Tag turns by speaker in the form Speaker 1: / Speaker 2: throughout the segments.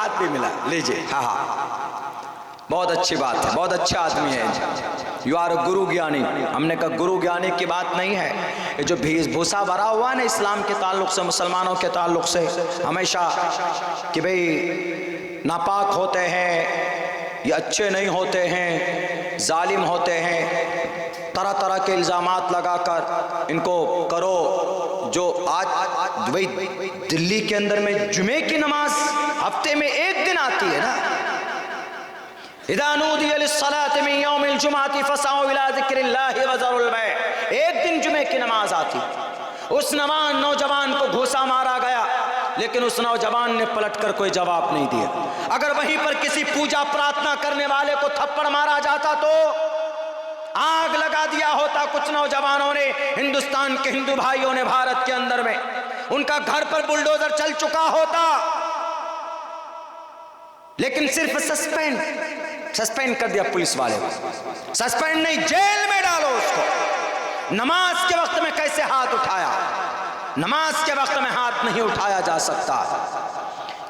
Speaker 1: हाथ भी मिला, लीजिए। हाँ हाँ, बहुत अच्छी बात है, बहुत अच्छा आदमी है। यू आर गुरु ज्ञानी। हमने कहा गुरु ज्ञानी की बात नहीं है, ये जो भूसा भरा हुआ ना इस्लाम के ताल्लुक से, मुसलमानों के ताल्लुक से, हमेशा कि भाई नापाक होते हैं, ये अच्छे नहीं होते हैं, जालिम होते हैं, तरह तरह के इल्ज़ामात लगाकर इनको करो। जो आज भाई दिल्ली के अंदर में जुमे की नमाज हफ्ते में एक दिन आती है ना, इज़ा नूदिया लिस्सलाति मिन यौमिल जुमअति फसअू इला ज़िक्रिल्लाहि व ज़रुल बै', एक दिन जुमे की नमाज आती। उस नौजवान को घूसा मारा गया, लेकिन उस नौजवान ने पलटकर कोई जवाब नहीं दिया। अगर वहीं पर किसी पूजा प्रार्थना करने वाले को थप्पड़ मारा जाता तो आग लगा दिया होता। कुछ नौजवानों ने, हिंदुस्तान के हिंदू भाइयों ने भारत के अंदर में, उनका घर पर बुलडोजर चल चुका होता, लेकिन सिर्फ सस्पेंड कर दिया पुलिस वाले को। सस्पेंड नहीं, जेल में डालो उसको। नमाज के वक्त में कैसे हाथ उठाया? नमाज के वक्त में हाथ नहीं उठाया जा सकता।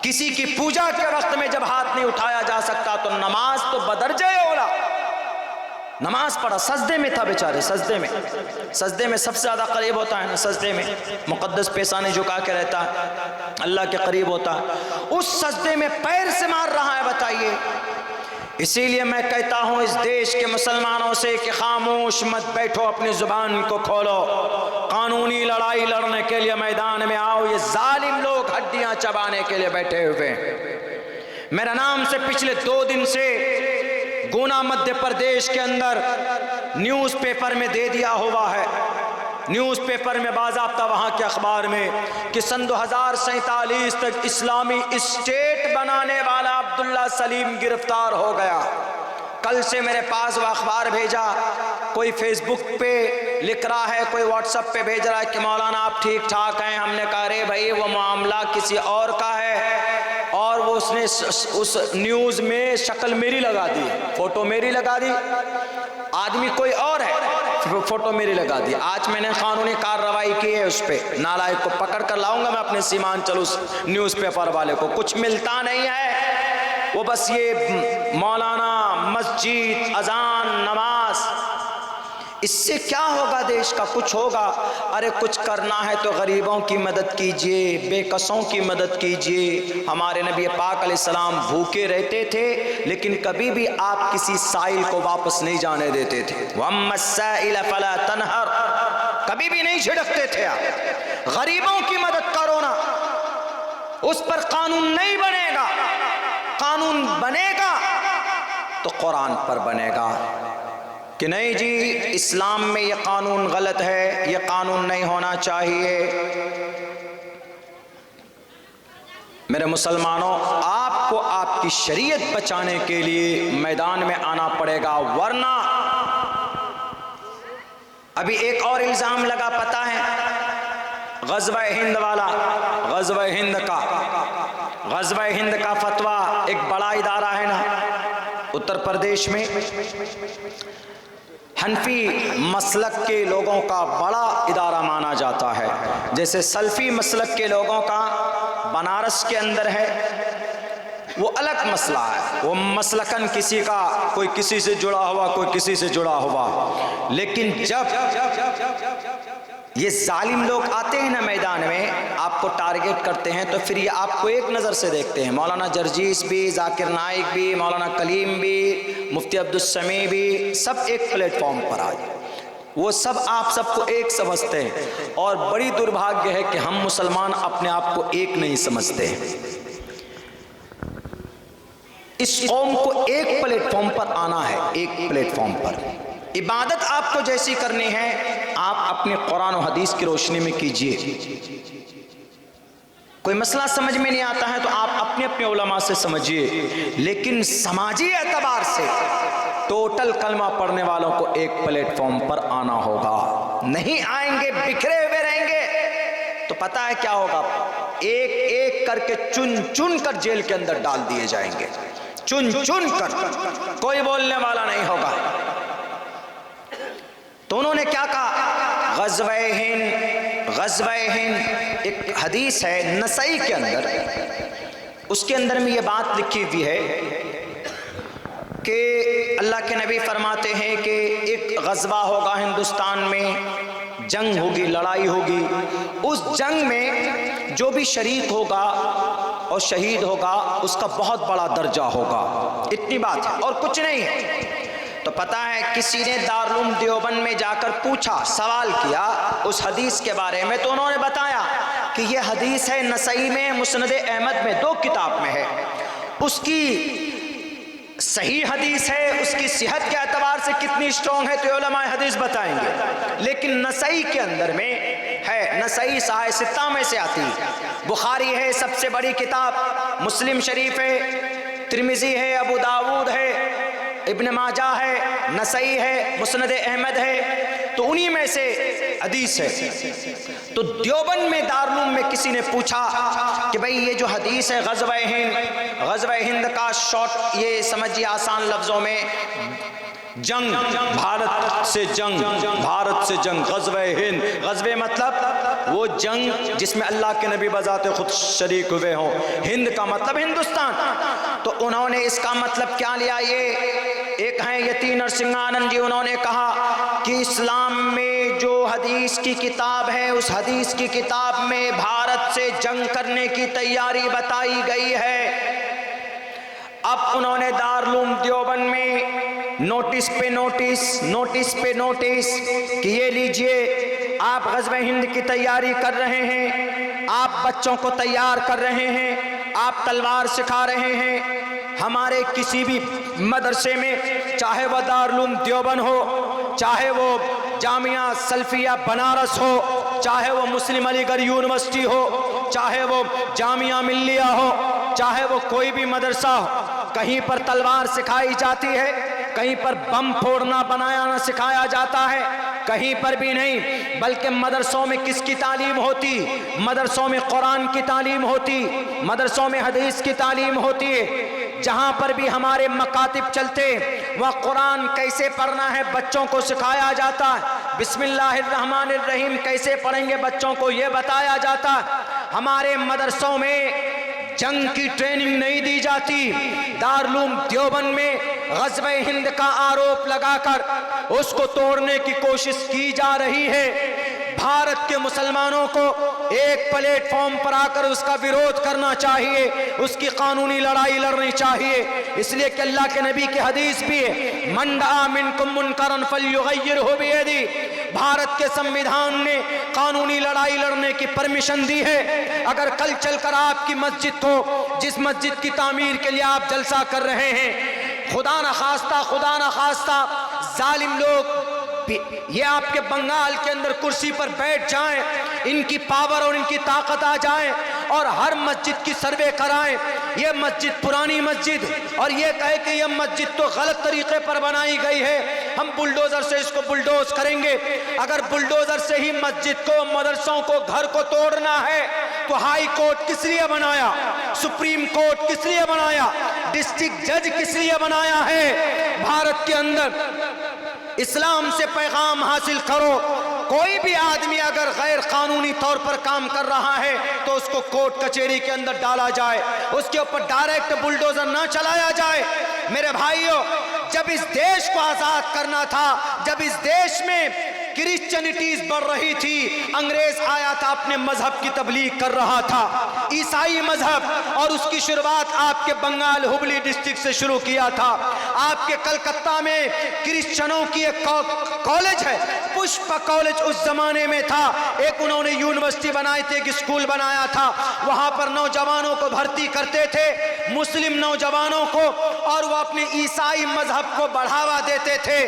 Speaker 1: किसी की पूजा के वक्त में जब हाथ नहीं उठाया जा सकता तो नमाज तो बदरजे औला। नमाज पढ़ा, सजदे में था बेचारे, सजदे में सबसे ज़्यादा करीब होता है ना, सजदे में मुक़द्दस पेशानी झुका के रहता है, अल्लाह के करीब होता है। उस सजदे में पैर से मार रहा है, बताइए। इसीलिए मैं कहता हूँ इस देश के मुसलमानों से कि खामोश मत बैठो, अपनी ज़ुबान को खोलो, कानूनी लड़ाई लड़ने के लिए मैदान में आओ। ये जालिम लोग हड्डियाँ चबाने के लिए बैठे हुए हैं। मेरा नाम से पिछले 2 दिन से गुना मध्य प्रदेश के अंदर न्यूज़पेपर में दे दिया हुआ है, न्यूज़पेपर में बाज़ाब्ता वहाँ के अखबार में, कि सन 2047 तक इस्लामी स्टेट बनाने वाला अब्दुल्ला सलीम गिरफ्तार हो गया। कल से मेरे पास वो अखबार भेजा, कोई फेसबुक पे लिख रहा है, कोई व्हाट्सएप पे भेज रहा है कि मौलाना आप ठीक ठाक हैं। हमने कहा अरे भाई वो मामला किसी और का है, और वो उसने उस न्यूज़ में शक्ल मेरी लगा दी, फोटो मेरी लगा दी, आदमी कोई और है, फोटो मेरी लगा दी। आज मैंने कानूनी कार्रवाई की है, उस पर नालायक को पकड़ कर लाऊंगा मैं अपने सीमांचल उस न्यूज़पेपर वाले को। कुछ मिलता नहीं है, वो बस ये मौलाना, मस्जिद, अजान, नमाज, इससे क्या होगा देश का? कुछ होगा? अरे कुछ करना है तो गरीबों की मदद कीजिए, बेकसों की मदद कीजिए। हमारे नबी पाक अलैहिस्सलाम भूखे रहते थे, लेकिन कभी भी आप किसी साइल को वापस नहीं जाने देते थे। वम्मस्साइल फला तनहर, कभी भी नहीं झिड़कते थे आप। गरीबों की मदद करो ना। उस पर कानून नहीं बनेगा, कानून बनेगा तो कुरान पर बनेगा कि नहीं जी इस्लाम में ये कानून गलत है, ये कानून नहीं होना चाहिए। मेरे मुसलमानों, आपको आपकी शरीयत बचाने के लिए मैदान में आना पड़ेगा, वरना अभी एक और इल्ज़ाम लगा, पता है, ग़ज़वा हिंद वाला, ग़ज़वा हिंद का फतवा, एक बड़ा इदारा है ना उत्तर प्रदेश में, हनफी मसलक के लोगों का बड़ा इदारा माना जाता है। जैसे सल्फ़ी मसलक के लोगों का बनारस के अंदर है, वो अलग मसला है, वो मसलकन किसी का, कोई किसी से जुड़ा हुआ, कोई किसी से जुड़ा हुआ। लेकिन जब ये जालिम लोग आते हैं ना मैदान में, आपको टारगेट करते हैं, तो फिर ये आपको एक नज़र से देखते हैं। मौलाना जर्जीस भी, जाकिर नाइक भी, मौलाना कलीम भी, मुफ्ती अब्दुल समी भी, सब एक प्लेटफॉर्म पर आ जाए। वो सब आप सबको एक समझते हैं, और बड़ी दुर्भाग्य है कि हम मुसलमान अपने आप को एक नहीं समझते। इस कौम को एक प्लेटफॉर्म पर आना है, एक प्लेटफॉर्म पर। इबादत आपको जैसी करनी है आप अपने कुरान और हदीस की रोशनी में कीजिए। कोई मसला समझ में नहीं आता है तो आप अपने अपने उलमा से समझिए, लेकिन समाजी एतबार से टोटल कलमा पढ़ने वालों को एक प्लेटफॉर्म पर आना होगा। नहीं आएंगे, बिखरे हुए रहेंगे, तो पता है क्या होगा? एक एक करके चुन चुन कर जेल के अंदर डाल दिए जाएंगे, चुन चुन कर, कोई बोलने वाला नहीं होगा। तो उन्होंने क्या कहा? ग़ज़वा हिंद, एक हदीस है नसई के अंदर, उसके अंदर में ये बात लिखी हुई है कि अल्लाह के नबी फरमाते हैं कि एक गज़वा होगा हिंदुस्तान में, जंग होगी, लड़ाई होगी। उस जंग में जो भी शरीक होगा और शहीद होगा उसका बहुत बड़ा दर्जा होगा। इतनी बात है और कुछ नहीं है। तो पता है किसी ने दारुल देवबंद में जाकर पूछा, सवाल किया उस हदीस के बारे में, तो उन्होंने बताया कि ये हदीस है नसई में, मुस्नद अहमद में, 2 किताब में है। उसकी सही हदीस है, उसकी सेहत के एतबार से कितनी स्ट्रॉन्ग है तो उलमा हदीस बताएंगे, लेकिन नसई के अंदर में है, नसई साहिह सित्ता में से आती है। बुखारी है सबसे बड़ी किताब, मुस्लिम शरीफ है, तिरमिजी है, अबू दाऊद है, इब्न माजा है, नसई है, मुस्नद अहमद है, तो उन्हीं में से हदीस है। तो देवबंद में दारुल में किसी ने पूछा कि भाई ये जो हदीस है ग़ज़वा हिंद का शॉर्ट ये समझिए आसान लफ्ज़ों में, जंग, भारत से जंग, भारत से जंग, ग़ज़वा हिंद, ग़ज़वे मतलब वो जंग जिसमें अल्लाह के नबी बज़ाते खुद शरीक हुए हों, हिंद का मतलब हिंदुस्तान। तो उन्होंने इसका मतलब क्या लिया, ये एक हैं यती नरसिंहानंद जी, उन्होंने कहा कि इस्लाम में जो हदीस की किताब है उस हदीस की किताब में भारत से जंग करने की तैयारी बताई गई है। अब उन्होंने दारुल देवबंद में नोटिस पे नोटिस कि ये लीजिए आप ग़ज़वा हिंद की तैयारी कर रहे हैं, आप बच्चों को तैयार कर रहे हैं, आप तलवार सिखा रहे हैं, हमारे किसी भी मदरसे में, चाहे वह दारुल देवबंद हो, चाहे वो जामिया सल्फिया बनारस हो, चाहे वो मुस्लिम अलीगढ़ यूनिवर्सिटी हो, चाहे वो जामिया मिल्लिया हो, चाहे वो कोई भी मदरसा हो, कहीं पर तलवार सिखाई जाती है, कहीं पर बम फोड़ना बनाना सिखाया जाता है, कहीं पर भी नहीं। बल्कि मदरसों में किसकी तालीम होती, मदरसों में कुरान की तालीम होती, मदरसों में हदीस की तालीम होती है। जहाँ पर भी हमारे मकातिब चलते वह कुरान कैसे पढ़ना है बच्चों को सिखाया जाता है, बिस्मिल्लाहिर्रहमानिर्रहीम कैसे पढ़ेंगे बच्चों को ये बताया जाता है। हमारे मदरसों में जंग की ट्रेनिंग नहीं दी जाती। दारुल देवबंद में ग़ज़वा हिंद का आरोप लगाकर उसको तोड़ने की कोशिश की जा रही है। भारत के मुसलमानों को एक प्लेटफॉर्म पर आकर उसका विरोध करना चाहिए, उसकी कानूनी लड़ाई लड़नी चाहिए। इसलिए कि अल्लाह के नबी की हदीस भी है, मन रआ मिनकुम मुनकरन फल्युग़य्यिरहु बियदिही। भारत के संविधान ने कानूनी लड़ाई लड़ने की परमिशन दी है। अगर कल चलकर आपकी मस्जिद को, जिस मस्जिद की तामीर के लिए आप जलसा कर रहे हैं, खुदा न खास्ता जालिम लोग ये आपके बंगाल के अंदर कुर्सी पर बैठ जाएं, इनकी पावर और इनकी ताकत आ जाए और हर मस्जिद की सर्वे कराएं, ये मस्जिद पुरानी मस्जिद, और ये कहे कि ये मस्जिद तो गलत तरीके पर बनाई गई है, हम बुलडोजर से इसको बुलडोज करेंगे। अगर बुलडोजर से ही मस्जिद को, मदरसों को, घर को तोड़ना है तो हाई कोर्ट किस लिए बनाया, सुप्रीम कोर्ट किस लिए बनाया, डिस्ट्रिक्ट जज किस लिए बनाया है। भारत के अंदर इस्लाम से पैगाम हासिल करो। कोई भी आदमी अगर गैर कानूनी तौर पर काम कर रहा है तो उसको कोर्ट कचहरी के अंदर डाला जाए, उसके ऊपर डायरेक्ट बुलडोजर ना चलाया जाए। मेरे भाइयों, जब इस देश को आजाद करना था, जब इस देश में क्रिश्चियनिटीज बढ़ रही थी, अंग्रेज आया था अपने मजहब की तबलीग कर रहा था, ईसाई मजहब, और उसकी शुरुआत आपके बंगाल हुबली डिस्ट्रिक्ट से शुरू किया था। आपके कलकत्ता में क्रिश्चियनों की एक कॉलेज है, पुष्प कॉलेज उस जमाने में था, एक उन्होंने यूनिवर्सिटी बनाई थी, एक स्कूल बनाया था, वहां पर नौजवानों को भर्ती करते थे, मुस्लिम नौजवानों को, और वो अपने ईसाई मजहब को बढ़ावा देते थे।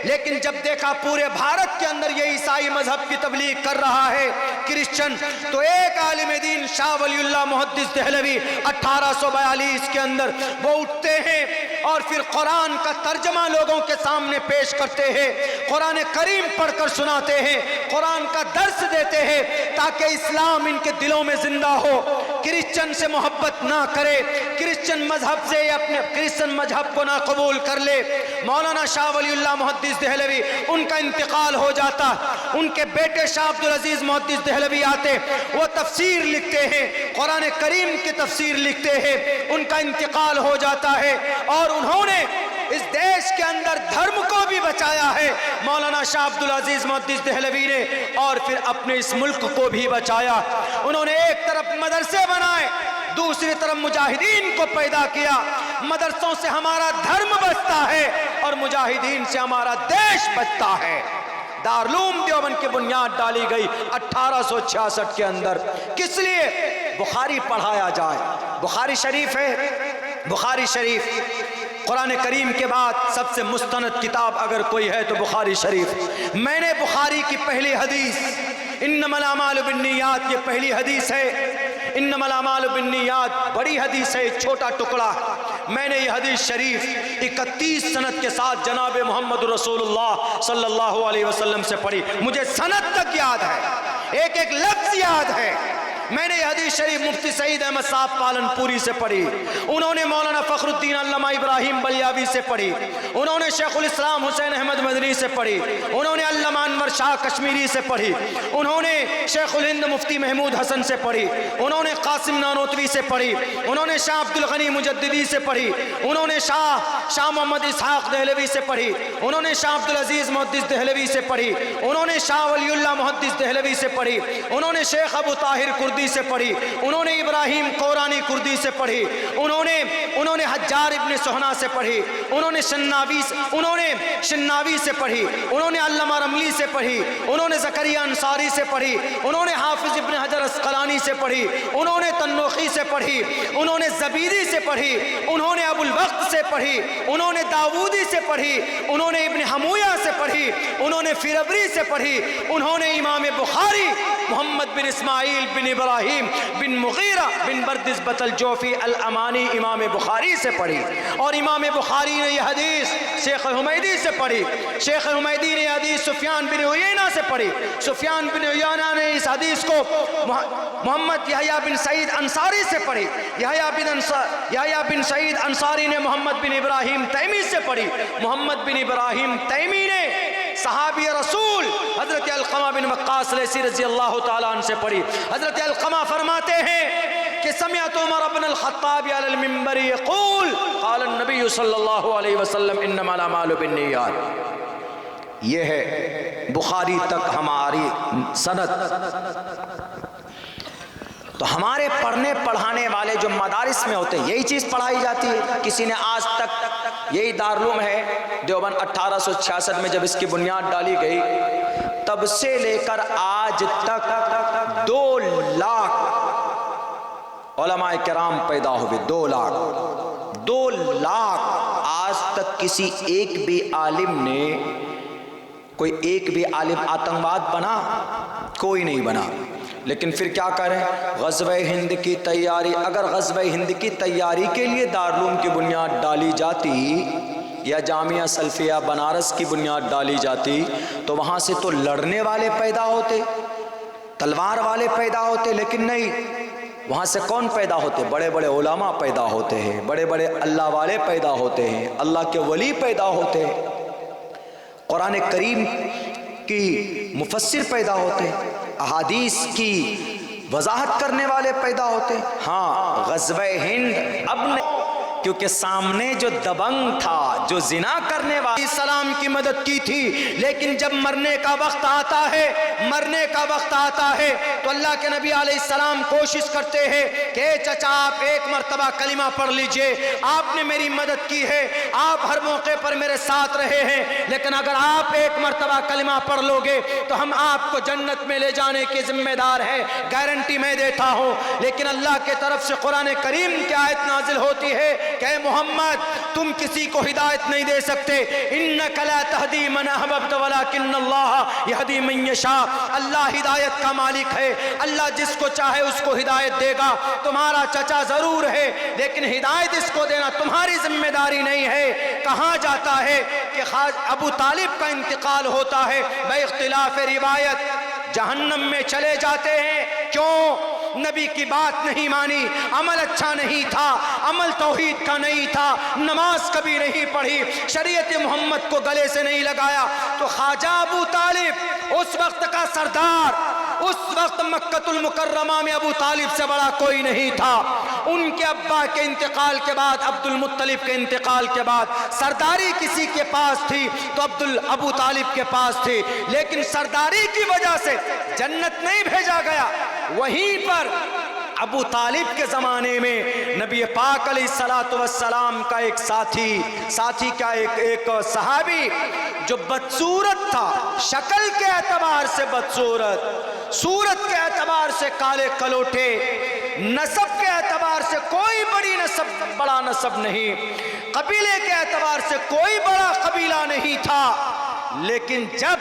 Speaker 1: लेकिन जब देखा पूरे भारत के अंदर ये ईसाई मजहब की तबलीग कर रहा है क्रिश्चियन, तो एक आलिम दीन शाह वलीउल्लाह मुहद्दिस देहलवी 1842 के अंदर वो उठते हैं और फिर कुरान का तर्जमा लोगों के सामने पेश करते हैं, कुरान करीम पढ़कर सुनाते हैं, कुरान का दर्स देते हैं ताकि इस्लाम इनके दिलों में जिंदा हो। क्रिश्चियन से मोहब्बत ना करे, क्रिश्चियन मजहब से अपने क्रिश्चियन मजहब को ना कबूल कर ले। मौलाना शाह वलीउल्लाह मुहद्दिस देहलवी, उनका इंतकाल हो जाता, उनके बेटे शाह अब्दुल अजीज मुहद्दिस देहलवी आते, वो तफसीर लिखते हैं, कुरान करीम की तफसीर लिखते हैं, उनका इंतकाल हो जाता है। और उन्होंने इस देश के अंदर धर्म को भी बचाया है मौलाना शाह अब्दुल अजीज मुहद्दिस देहलवी ने, और फिर अपने इस मुल्क को भी बचाया। उन्होंने एक तरफ मदरसे बनाए, दूसरी तरफ मुजाहिदीन को पैदा किया। मदरसों से हमारा धर्म बचता है और मुजाहिदीन से हमारा देश बचता है। दारुल देवबंद की बुनियाद डाली गई 1866 के अंदर। किस लिए? बुखारी पढ़ाया जाए। बुखारी शरीफ है, बुखारी शरीफ कुरान करीम के बाद सबसे मुस्तनद किताब अगर कोई है तो बुखारी शरीफ। मैंने बुखारी की पहली हदीस इन्नमल अमालु बिन्नियात, ये पहली हदीस है। इन्नमल अमालु बिन्नियात बड़ी हदीस है, छोटा टुकड़ा। मैंने ये हदीस शरीफ 31 सनद के साथ जनाब मोहम्मद रसूलुल्लाह सल्लल्लाहु अलैहि वसल्लम से पढ़ी। मुझे सनद तक याद है, एक एक लफ्ज याद है। मैंने यह हदीस शरीफ मुफ्ती सईद अहमद साहब पालनपुरी से पढ़ी, उन्होंने मौलाना फखरुद्दीन अल्लामा इब्राहिम बलियावी से पढ़ी, उन्होंने शेखुल इस्लाम हुसैन अहमद मदनी से पढ़ी, उन्होंने अल्लामा अनवर शाह कश्मीरी से पढ़ी, उन्होंने शेखुल हिंद मुफ्ती महमूद हसन से पढ़ी, उन्होंने कासिम नानोतवी से पढ़ी, उन्होंने शाह अब्दुल गनी मुजद्दिदी से पढ़ी, उन्होंने शाह मोहम्मद इसहाक देहलवी से पढ़ी, उन्होंने शाह अब्दुल अजीज मुहद्दिस देहलवी से पढ़ी, उन्होंने शाह वलीउल्लाह मुहद्दिस देहलवी से पढ़ी, उन्होंने शेख अबू ताहिर कुर्दी से पढ़ी, उन्होंने इब्राहिम कोरानी कुर्दी से पढ़ी, उन्होंने हज्जार इब्ने सोहना से पढ़ी, उन्होंने शन्नावी से पढ़ी, उन्होंने अल्लामा रमली से पढ़ी, उन्होंने ज़करिया अंसारी से पढ़ी, उन्होंने हाफिज इब्ने हजर अस्क़लानी से पढ़ी, उन्होंने तन्नूखी से पढ़ी, उन्होंने ज़बीदी से पढ़ी, उन्होंने अबुल वक्त से पढ़ी, उन्होंने दाऊदी से पढ़ी, उन्होंने इब्ने हमूया से पढ़ी, उन्होंने फिरबरी से पढ़ी, उन्होंने इमाम बुखारी मोहम्मद बिन इस्माइल बिन इब्राहिम बिन मुगीरा बिन बर्दिस बतल जोफी अल अमानी इमाम बुखारी से पढ़ी। और इमाम बुखारी ने यह हदीस शेख हुमैदी से पढ़ी, शेख हुमैदी ने हदीस सुफियान बिन उयैना से पढ़ी, सुफियान बिन उयैना ने इस हदीस को मोहम्मद यहया बिन सईद अंसारी से पढ़ी, यहया बिन सईद अंसारी ने मोहम्मद बिन इब्राहिम तैमी से पढ़ी, मोहम्मद बिन इब्राहिम तैमी ने सहाबी रसूल हजरत अलक़मा बिन वक्कास लैसी रज़ी अल्लाह ताला अन्हु से पढ़ी। हजरत अलक़मा फरमाते हैं कि समिअत उमर इब्न अल-ख़त्ताब अलल मिंबर यक़ूल क़ाल नबी सल्लल्लाहु अलैहि वसल्लम इन्नमल अमालु बिन्नियात। ये है बुखारी तक हमारी सनद। तो हमारे पढ़ने पढ़ाने वाले जो मदारिस में होते हैं यही चीज़ पढ़ाई जाती है। किसी ने आज तक यही दारुल है देवबंद 1866 में जब इसकी बुनियाद डाली गई तब से लेकर आज तक 2 लाख उलमाए किराम पैदा हुए। 2 लाख आज तक किसी एक भी आलिम ने, कोई एक भी आलिम आतंकवाद बना? कोई नहीं बना। लेकिन फिर क्या करें? ग़ज़वे हिंद की तैयारी, अगर ग़ज़वे हिंद की तैयारी के लिए दारुल की बुनियाद डाली जाती या जामिया सल्फिया बनारस की बुनियाद डाली जाती तो वहाँ से तो लड़ने वाले पैदा होते, तलवार वाले पैदा होते। लेकिन नहीं, वहाँ से कौन पैदा होते? बड़े बड़े उलमा पैदा होते हैं, बड़े बड़े अल्लाह वाले पैदा होते हैं, अल्लाह के वली पैदा होते हैं, कुरान करीम की मुफस्सिर पैदा होते हैं, अहादीस की वजाहत करने वाले पैदा होते हैं। हाँ, ग़ज़वे हिंद अब नहीं, क्योंकि सामने जो दबंग था, जो जिना करने वाले सलाम की मदद की थी, लेकिन जब मरने का वक्त आता है, मरने का वक्त आता है तो अल्लाह के नबी अलैहिस्सलाम कोशिश करते हैं कि चचा आप एक मर्तबा कलिमा पढ़ लीजिए, आपने मेरी मदद की है, आप हर मौके पर मेरे साथ रहे हैं, लेकिन अगर आप एक मर्तबा कलिमा पढ़ लोगे तो हम आपको जन्नत में ले जाने के जिम्मेदार हैं, गारंटी मैं देता हूँ। लेकिन अल्लाह के तरफ से कुरान करीम की आयत नाजिल होती है कि मोहम्मद तुम किसी को हिदायत नहीं दे सकते, इन्नका ला तहदी मन अहबब्त वलाकिन्नल्लाह यहदी मन यशा। अल्लाह हिदायत का मालिक है, अल्लाह जिसको चाहे उसको हिदायत देगा। तुम्हारा चचा जरूर है लेकिन हिदायत इसको देना तुम्हारी जिम्मेदारी नहीं है। कहाँ जाता है कि अबू तालिब का इंतकाल होता है, बे इख्तिलाफ रिवायत जहन्नम में चले जाते हैं। क्यों? नबी की बात नहीं मानी, अमल अच्छा नहीं था, अमल तौहीद का नहीं था, नमाज कभी नहीं पढ़ी, शरीयत मोहम्मद को गले से नहीं लगाया, तो ख्वाजा अबू तालिब उस वक्त का सरदार, उस वक्त मक्कतुल मुकर्रमा में अबू तालिब से बड़ा कोई नहीं था। उनके अब्बा के इंतकाल के बाद, अब्दुल मुत्तलिब के इंतकाल के बाद सरदारी किसी के पास थी तो अबू तालिब के पास थी, लेकिन सरदारी की वजह से जन्नत नहीं भेजा गया। वहीं पर अबू तालिब के ज़माने में नबी पाक अलैहिस्सलातु वस्सलाम का एक साथी का एक सहाबी जो बदसूरत था, शक्ल के एतबार से बदसूरत, सूरत के एतबार से काले कलोटे, नसब के एतबार से कोई बड़ा नसब नहीं, कबीले के एतबार से कोई बड़ा कबीला नहीं था, लेकिन जब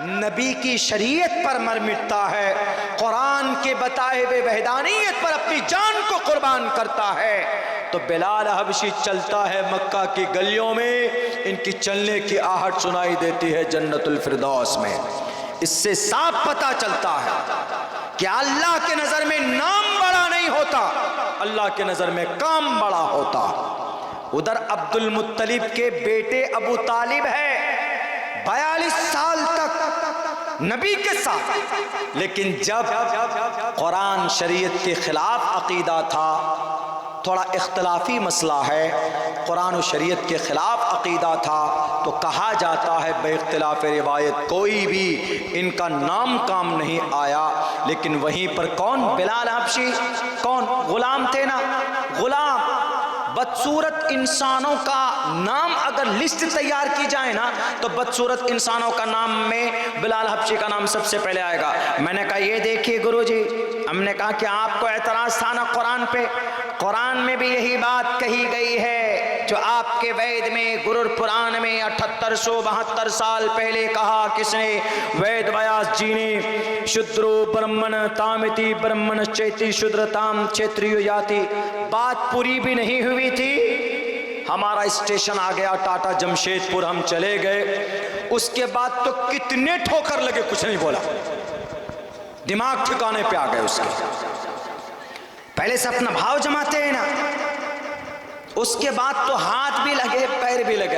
Speaker 1: नबी की शरीयत पर मर मिटता है, कुरान के बताए हुए वहदानियत पर अपनी जान को कुर्बान करता है, तो बिलाल हबशी चलता है मक्का की गलियों में, इनकी चलने की आहट सुनाई देती है जन्नतुल फिरदौस में। इससे साफ पता चलता है कि अल्लाह के नजर में नाम बड़ा नहीं होता, अल्लाह के नजर में काम बड़ा होता। उधर अब्दुल मुत्तलिब के बेटे अबू तालिब है, 42 साल तक नबी के साथ, लेकिन जब कुरान शरीयत के खिलाफ अकीदा था, थोड़ा इख्तलाफी मसला है, कुरान और शरीयत के खिलाफ अकीदा था, तो कहा जाता है बेइख्तिलाफ रिवायत कोई भी इनका नाम काम नहीं आया। लेकिन वहीं पर कौन, बिलाल हबशी, कौन गुलाम थे ना, गुलाम। बदसूरत इंसानों का नाम अगर लिस्ट तैयार की जाए ना, तो बदसूरत इंसानों का नाम में बिलाल हबशी का नाम सबसे पहले आएगा। मैंने कहा ये देखिए गुरुजी, हमने कहा कि आपको एतराज था ना कुरान पे, कुरान में भी यही बात कही गई है जो आपके वेद में, गुरुर पुराण में 7872 साल पहले कहा। किसने? वेद व्यास जी ने। शूद्रो ब्रह्मण तामिति ब्रह्मण चैति शूद्रताम क्षेत्रीय जाति। बात पूरी भी नहीं हुई थी, हमारा स्टेशन आ गया टाटा जमशेदपुर, हम चले गए। उसके बाद तो कितने ठोकर लगे, कुछ नहीं बोला, दिमाग ठिकाने पे आ गए उसके। पहले से अपना भाव जमाते हैं ना, उसके बाद तो हाथ भी लगे पैर भी लगे।